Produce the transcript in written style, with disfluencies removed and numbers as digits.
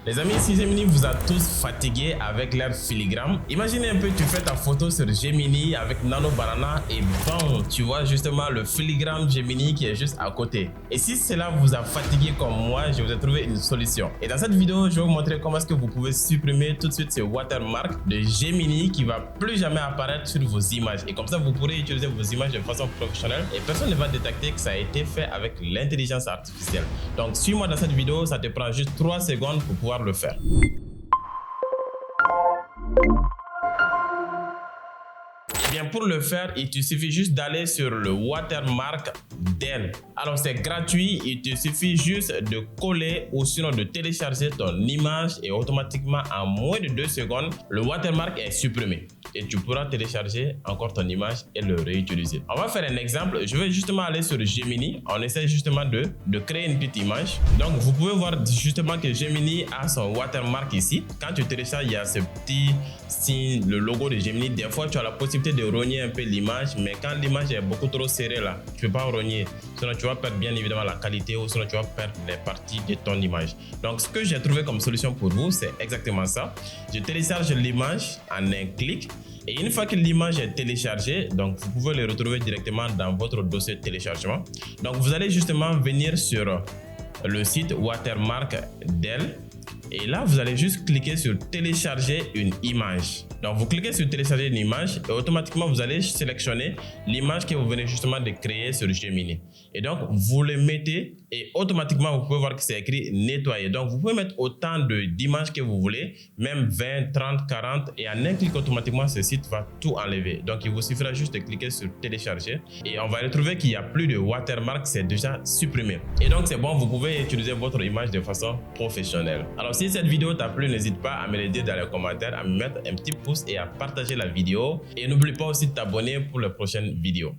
Les amis, si Gemini vous a tous fatigué avec leur filigrane, imaginez un peu, tu fais ta photo sur Gemini avec Nano Banana et bon, tu vois justement le filigrane Gemini qui est juste à côté. Et si cela vous a fatigué comme moi, je vous ai trouvé une solution. Et dans cette vidéo, je vais vous montrer comment est-ce que vous pouvez supprimer tout de suite ce watermark de Gemini qui va plus jamais apparaître sur vos images. Et comme ça, vous pourrez utiliser vos images de façon professionnelle et personne ne va détecter que ça a été fait avec l'intelligence artificielle. Donc, suis-moi dans cette vidéo, ça te prend juste 3 secondes pour pouvoir le faire. Et bien pour le faire, il te suffit juste d'aller sur le watermark d'elle. Alors c'est gratuit, il te suffit juste de coller ou sinon de télécharger ton image et automatiquement en moins de 2 secondes, le watermark est supprimé. Et tu pourras télécharger encore ton image et le réutiliser. On va faire un exemple. Je vais justement aller sur Gemini. On essaie justement de créer une petite image. Donc vous pouvez voir justement que Gemini a son watermark ici. Quand tu télécharges, il y a ce petit signe, le logo de Gemini. Des fois, tu as la possibilité de rogner un peu l'image, mais quand l'image est beaucoup trop serrée là, tu ne peux pas rogner. Sinon, tu vas perdre bien évidemment la qualité ou sinon tu vas perdre les parties de ton image. Donc, ce que j'ai trouvé comme solution pour vous, c'est exactement ça. Je télécharge l'image en un clic. Et une fois que l'image est téléchargée, donc vous pouvez le retrouver directement dans votre dossier de téléchargement. Donc vous allez justement venir sur le site watermark d'elle. Et là, vous allez juste cliquer sur télécharger une image. Donc, vous cliquez sur télécharger une image et automatiquement, vous allez sélectionner l'image que vous venez justement de créer sur Gemini. Et donc, vous le mettez et automatiquement, vous pouvez voir que c'est écrit nettoyer. Donc, vous pouvez mettre autant d'images que vous voulez, même 20, 30, 40. Et en un clic, automatiquement, ce site va tout enlever. Donc, il vous suffira juste de cliquer sur télécharger et on va retrouver qu'il n'y a plus de watermark, c'est déjà supprimé. Et donc, c'est bon, vous pouvez utiliser votre image de façon professionnelle. Alors, si cette vidéo t'a plu, n'hésite pas à me le dire dans les commentaires, à me mettre un petit pouce et à partager la vidéo. Et n'oublie pas aussi de t'abonner pour les prochaines vidéos.